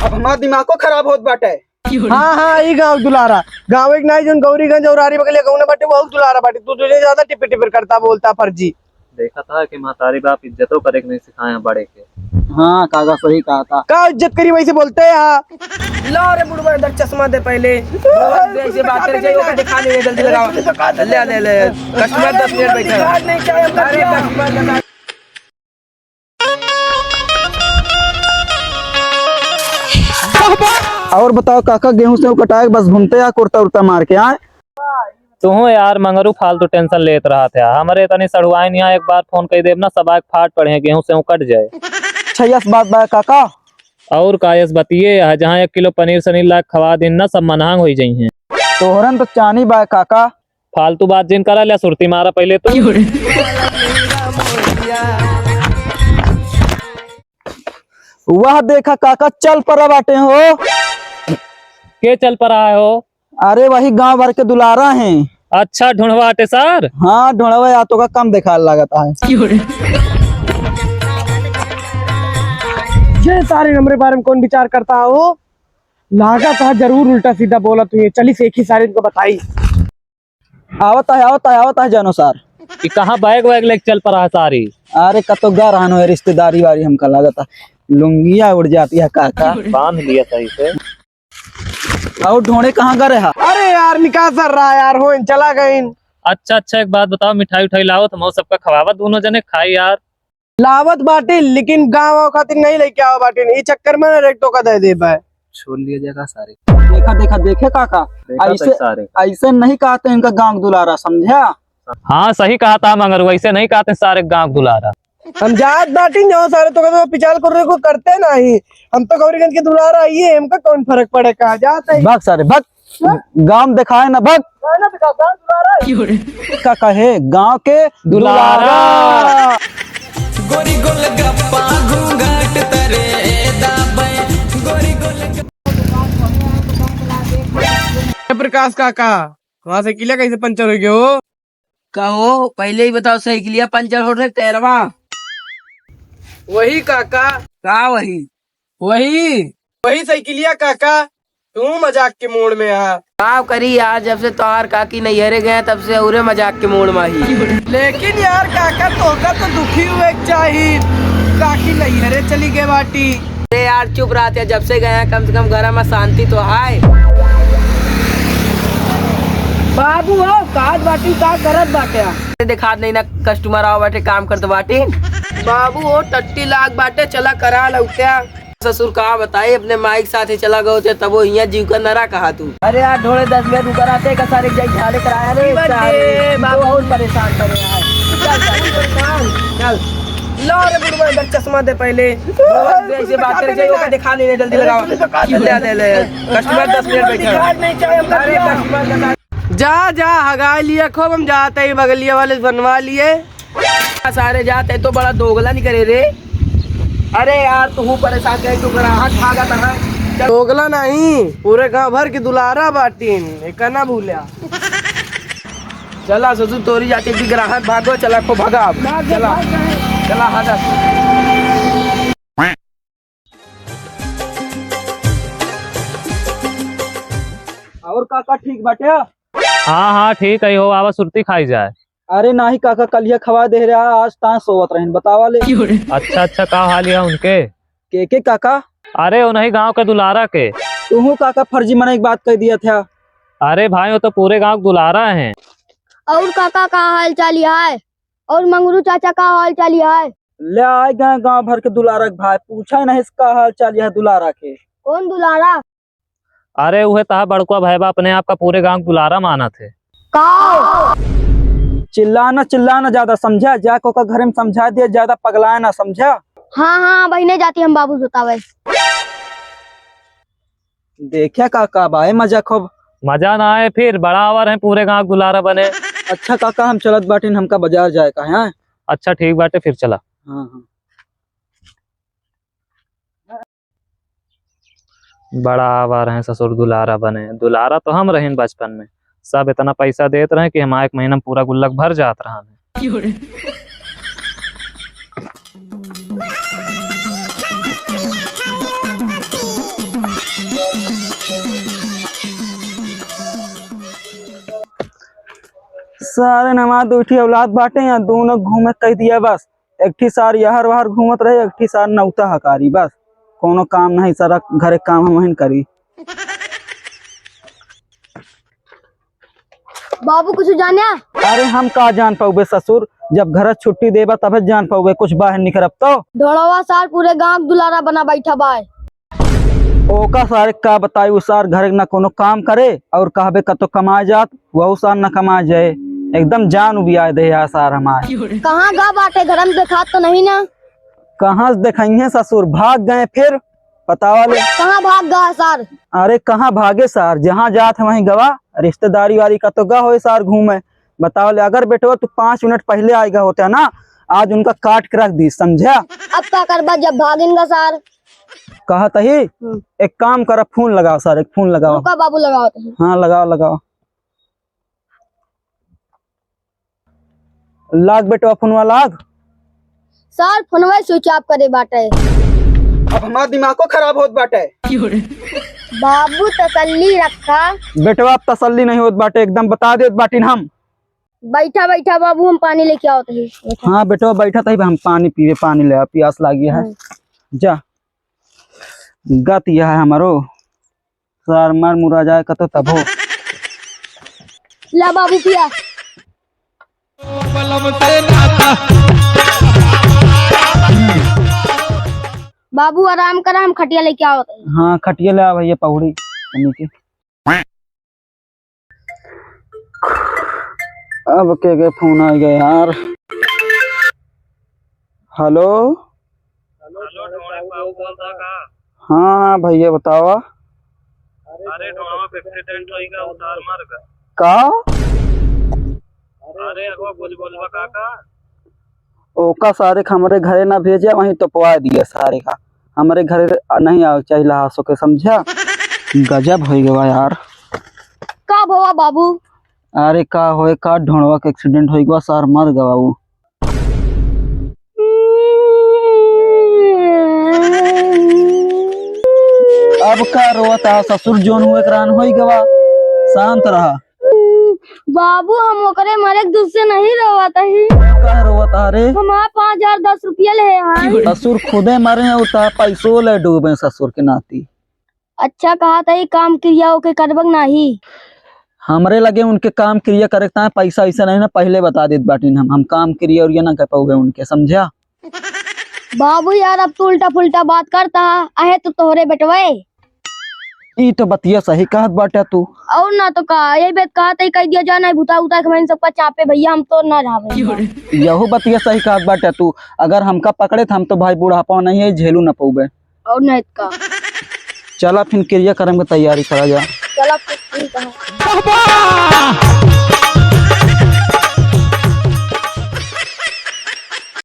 अब हमारा दिमाग को खराब होत बाटे। हाँ हाँ ई गाँव दुलारा गाँव एक नाई जो गौरीगंज और आरी बगलिया गाँव बाटे बहुत दुलारा बाटे। तू तुझे ज्यादा टिपर टिपर करता बोलता फर्जी। देखा था कि महतारी बाप इज्जतों करे नहीं सिखाए बड़े के। हाँ काका सही कहा था। का इज्जत करी वैसे बोलते हैं यहाँ। लो रे बुढ़वा इधर चश्मा दे पहले। ऐसे बात करे चाहिए ओके दिखा दे जल्दी लगाओ। ले ले ले कस्टमर 10 मिनट बैठा है। नहीं चाहिए अरे कस्टमर और बताओ काका गेहूं से कटाए बस घूमते या कुर्ता उर्ता मार के आए। तू यार मंगरू फालतू टेंशन लेत रहा था हमारे तनी सड़ुआई नहीं एक बार फोन कर देव ना सब आग फाट पड़े गेहूं से कट जाए। अच्छा यस बात बा काका। और कायस बतिए जहाँ 1 किलो पनीर सनीर लाख खवा दिन ना सब मनहांग हो जाई हैं। तोहरन तो चानी बा काका। फालतू बात जिन करा लिया सुरती मारा पहले तो। वह देखा काका चल पर बाटे हो। के चल पर आए हो? अरे वही गांव भर के दुलारा हैं। अच्छा ढूंढवा आटे सार। हाँ ढूंढवा या तो का कम दिखा लगता है। ये सारे नंबर बारे में कौन विचार करता हो। लागा था जरूर उल्टा सीधा बोला तू। ये चलिस एक ही सारे इनको बताई। आवता है जानो सार। कि कहाँ बैग वैग लेके चल पर सारी। अरे कतो गा रहा है रिश्तेदारी वारी हमका लगता लुंगिया उड़ जाती है काका। बांध लिया सही से। और ढोने कहाँ गए रहा। अरे यार निकाह कर रहा है यार हो चला गए। अच्छा एक बात बताओ मिठाई उठाई लाओ तो सबका खवावा दोनों जने खाई यार। लावत बाटे लेकिन गाँव खातिर नहीं लेके आओ बाटे। इस चक्कर में रेटो का दे दे पाए। छोड़ लिया जाएगा सारे। देखे काका सारे ऐसे नहीं कहते इनका गांव दुलारा समझा। हाँ सही कहा था मगर वैसे नहीं कहते सारे गांव दुलारा। हम जात बाटी जाओ सारे तो पिचाल करने को करते नहीं। हम तो गौरीगंज के दुलारा आइए हमका कौन फर्क पड़े कहा जाता है। भग सारे भग गांव दिखाए ना भग का कहे गांव के दुलारा। गोरी गोलगप्पा घूंघट तरे दाबे गोरी गोलगप्पा। प्रकाश काका वहाँ से किला कैसे पंचर हो गया हो। कहो पहले ही बताओ साइकिलिया पंचर हो रहे तेरवा। वही काका का वही वही साइकिलिया काका। तू मजाक के मूड में आ। आप करी यार जब से तोहार काकी नैहरे गए तब से उरे मजाक के मूड में ही। लेकिन यार काका तोका तो दुखी हुए चाहिए। काकी नैहरे चली गए बाटी। अरे यार चुप रहते जब से गए कम से कम घर में शांति तो है। बाबू हो काट बाटी का करत बाटे। दिखा नहीं ना कस्टमर आओ बाटे काम करते बाटे। बाबू हो टट्टी लाग बाटे चला करा लो क्या। ससुर कहा बताए अपने माइक साथे चला गए थे तब वो यहाँ जीव का नरा कहा तू। अरे यार ढोले 10 मिनट रुकर आते का सारे झाले कराया रे बाबू बहुत परेशान करे यार। चल लो रे बुढ़वा इधर चश्मा दे पहले। ऐसे बात करे चाहिए ओके दिखा नहीं जल्दी लगाओ। ले ले कस्टमर 10 मिनट बैठा। जा हगा लिया खूब हम जाते ही बगलिया वाले बनवा लिए सारे जाते तो बड़ा दोगला नहीं करे रे। अरे यार तू परेशान करे तू ग्राहक भागा था। दोगला नहीं पूरे गांव भर की दुलारा बाटीन एक ना भूलिया। चला ससुर तोरी जाती थी ग्राहक भागो चला को भगा चला हाजा। और काका ठीक बाटे। हाँ ठीक है हो आवा सुरती खाई जाए। अरे नाही काका कलिया खवा दे रहा आज ता सोवत रहन बतावा ले। अच्छा का हाल है उनके के काका। अरे उन्हीं गांव के दुलारा के। तू काका फर्जी मना एक बात कह दिया था। अरे भाई वो तो पूरे गांव दुलारा हैं। और काका का हाल चाल है और मंगरू चाचा का हाल चाल है। ले आए गए गांव भर के दुलारा के भाई पूछा नहीं इसका हाल चाल है दुलारा के। कौन दुलारा। अरे वह तहा बड़कुआ भाईबा अपने आप का पूरे गांव दुलारा माना थे। चिल्लाना ज्यादा समझा जाको का घर में समझा दिया ज्यादा पगलाया ना समझा। हाँ बहने जाती हम बाबू सोतावे। देखा काका भाई मजा खूब मजा ना आए फिर बड़ा आवर है पूरे गांव दुलारा बने। अच्छा काका हम चलत बाटिन हमका बाजार जाए का है। अच्छा ठीक बाटे फिर चला। हाँ बड़ा आवार है ससुर दुलारा बने। दुलारा तो हम रहे बचपन में सब इतना पैसा देते रहे कि हम 1 महीना में पूरा गुल्लक भर जात रहा है। सारे नमाज उठी औलाद बाटे या दोनों घूमे कह दिया बस। एक ठी सार यहर वहर घूमत रहे, एक ठी सार नौता हकारी बस। कोनो काम नहीं, सारा घरे काम हम वहीं करी। बाबू कुछ जाने? अरे हम का जान पाओगे ससुर, जब घर छुट्टी देबा तब जान पाओगे, कुछ बाहर निकलब तो। ढोड़वा सार पूरे गांव दुलारा बना बैठा बाय। ओका सारे का बताई, वो सार घर न कोनो काम करे और कहबे का तो कमा जात, वह सार न कमा जाए। एकदम जान उबिया दे यार सार हमारे। कहाँ गा बाटे, घर में देखा तो नहीं ना? कहाँ से देखेंगे ससुर, भाग गए फिर बतावा ले। कहाँ भाग गा सार? अरे कहाँ भागे सार, जहाँ जात है वहीं गवा। रिश्तेदारी वाली का तो गा हो सार घूमे। बताओ ले, अगर बेटो तू 5 मिनट पहले आएगा होता ना, आज उनका काट के रख दी, समझा? अब क्या करबा जब भागेंगा सार? कहत ही एक काम कर, फोन लगाओ सर, एक फोन लगाओ। रुका बाबू लगाओ तो। हाँ लगाओ लगाओ। लाग बेटो फोनवा लाग। सर फोनवा स्विच ऑफ करे बाटे। अब हमारा दिमाग को खराब होत बाटे। बाबू तसल्ली रखा। बेटवा अब तसल्ली नहीं होत बाटे, एकदम बता देत बाटिन हम। बैठा बैठा बाबू हम पानी लेके आओ तो। हाँ बेटवा बैठा था, हम पानी पीवे, पानी ले, प्यास लागी है। जा गत यह है हमारो, सार मर मुरा जाए का तो तब हो। ला बाबू पिया। बाबू आराम करा, हम खटिया लेके आओ तो। हाँ खटिया ले आ भैया, पौड़ी की। अब के फोन आ गया यार। हेलो हाँ भैया बतावा। अरे ढोणवा 50 होइगा उधार मार का? अरे अगवा बोलबा काका। ओका सारे हमारे घरे ना भेजे, वहीं तो पवा दिया सारे का। हमारे घरे नहीं आओ चाहिए हासो के, समझा? गजब हो गया यार। का भवा बाबू? अरे का होए का, ढोणवा के एक्सीडेंट हो गया, सार मर गवा वो। अब का रोता ससुर, जोन हुए करान हो गवा, शांत रहा। बाबू हम ओकरे मरे दुख से नहीं रोवाता ही। का रोता रे? हमारा 5010 रुपया ले हैं। ससुर खुदे मरे हैं, उता पैसों ले डूबे ससुर के नाती। अच्छा कहा था ये काम क्रिया ओके करबक नहीं। हमरे लगे उनके काम क्रिया करता है, पैसा ऐसा नहीं ना पहले बता देत बाटिन हम काम क्रिया और ये ना कर पाओगे उनके, समझा? बाबू यार अब तू उल्टा पुल्टा बात करता है, अहे तो तोहरे बेटवे। ई तो बतिया सही कहत बाटे तू। और ना तो कहा यही बात कहा था, कह दिया जाना है भूता उता के सबका चापे भैया, हम तो ना जावे। यहू बतिया सही कहत बाटे तू। अगर हमका पकड़े तो हम तो भाई बुढ़ापा नहीं है, झेलू न पाऊबे। और नहीं का चला फिर क्रिया करम की तैयारी करा जा। चला फिर ठीक है।